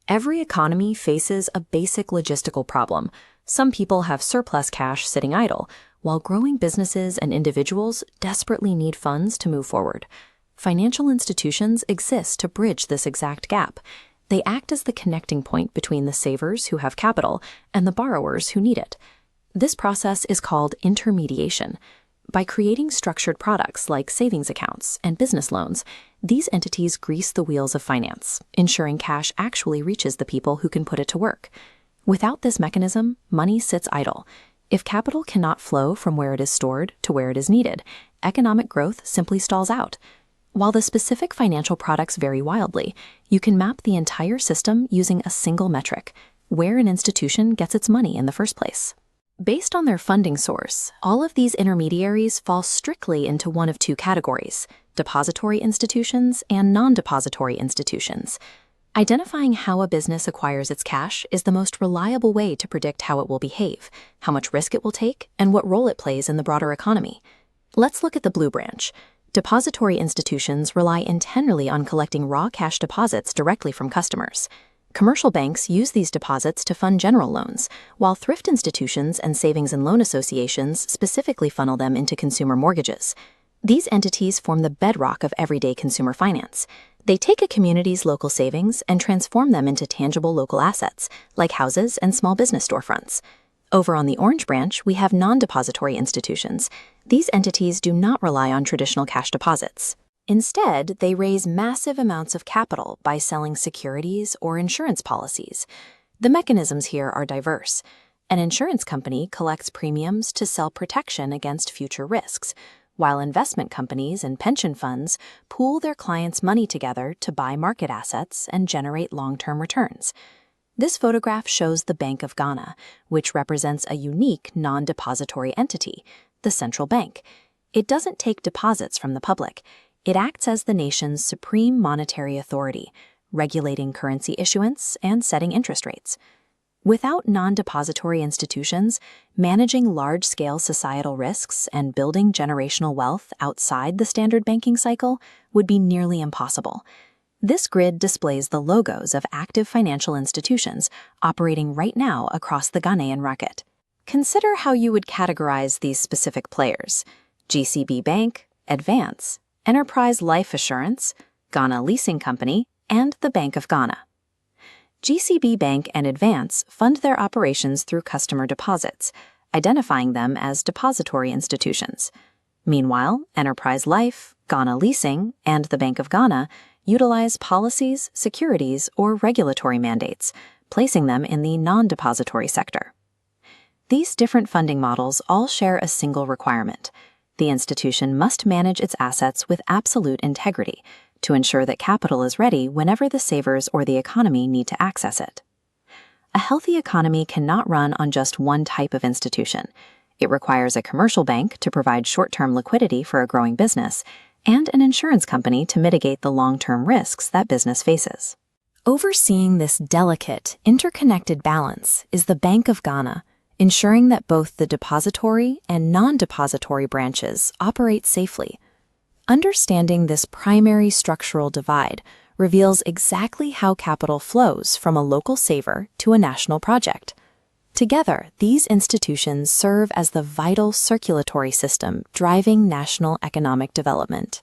Every economy faces a basic logistical problem. Some people have surplus cash sitting idle, while growing businesses and individuals desperately need funds to move forward. Financial institutions exist to bridge this exact gap. They act as the connecting point between the savers who have capital and the borrowers who need it. This process is called intermediation. By creating structured products like savings accounts and business loans, these entities grease the wheels of finance, ensuring cash actually reaches the people who can put it to work. Without this mechanism, money sits idle. If capital cannot flow from where it is stored to where it is needed, economic growth simply stalls out. While the specific financial products vary wildly, you can map the entire system using a single metric: where an institution gets its money in the first place. Based on their funding source, all of these intermediaries fall strictly into one of two categories: depository institutions and non-depository institutions. Identifying how a business acquires its cash is the most reliable way to predict how it will behave, how much risk it will take, and what role it plays in the broader economy. Let's look at the blue branch. Depository institutions rely intently on collecting raw cash deposits directly from customers. Commercial banks use these deposits to fund general loans, while thrift institutions and savings and loan associations specifically funnel them into consumer mortgages. These entities form the bedrock of everyday consumer finance. They take a community's local savings and transform them into tangible local assets, like houses and small business storefronts. Over on the orange branch, we have non-depository institutions. These entities do not rely on traditional cash deposits. Instead, they raise massive amounts of capital by selling securities or insurance policies. The mechanisms here are diverse. An insurance company collects premiums to sell protection against future risks, while investment companies and pension funds pool their clients' money together to buy market assets and generate long-term returns. This photograph shows the Bank of Ghana, which represents a unique non-depository entity, the central bank. It doesn't take deposits from the public. It acts as the nation's supreme monetary authority, regulating currency issuance and setting interest rates. Without non-depository institutions, managing large-scale societal risks and building generational wealth outside the standard banking cycle would be nearly impossible. This grid displays the logos of active financial institutions operating right now across the Ghanaian market. Consider how you would categorize these specific players: GCB Bank, Advance, Enterprise Life Assurance, Ghana Leasing Company, and the Bank of Ghana. GCB Bank and Advance fund their operations through customer deposits, identifying them as depository institutions. Meanwhile, Enterprise Life, Ghana Leasing, and the Bank of Ghana utilize policies, securities, or regulatory mandates, placing them in the non-depository sector. These different funding models all share a single requirement: the institution must manage its assets with absolute integrity to ensure that capital is ready whenever the savers or the economy need to access it. A healthy economy cannot run on just one type of institution. It requires a commercial bank to provide short-term liquidity for a growing business, and an insurance company to mitigate the long-term risks that business faces. Overseeing this delicate, interconnected balance is the Bank of Ghana, ensuring that both the depository and non-depository branches operate safely. Understanding this primary structural divide reveals exactly how capital flows from a local saver to a national project. Together, these institutions serve as the vital circulatory system driving national economic development.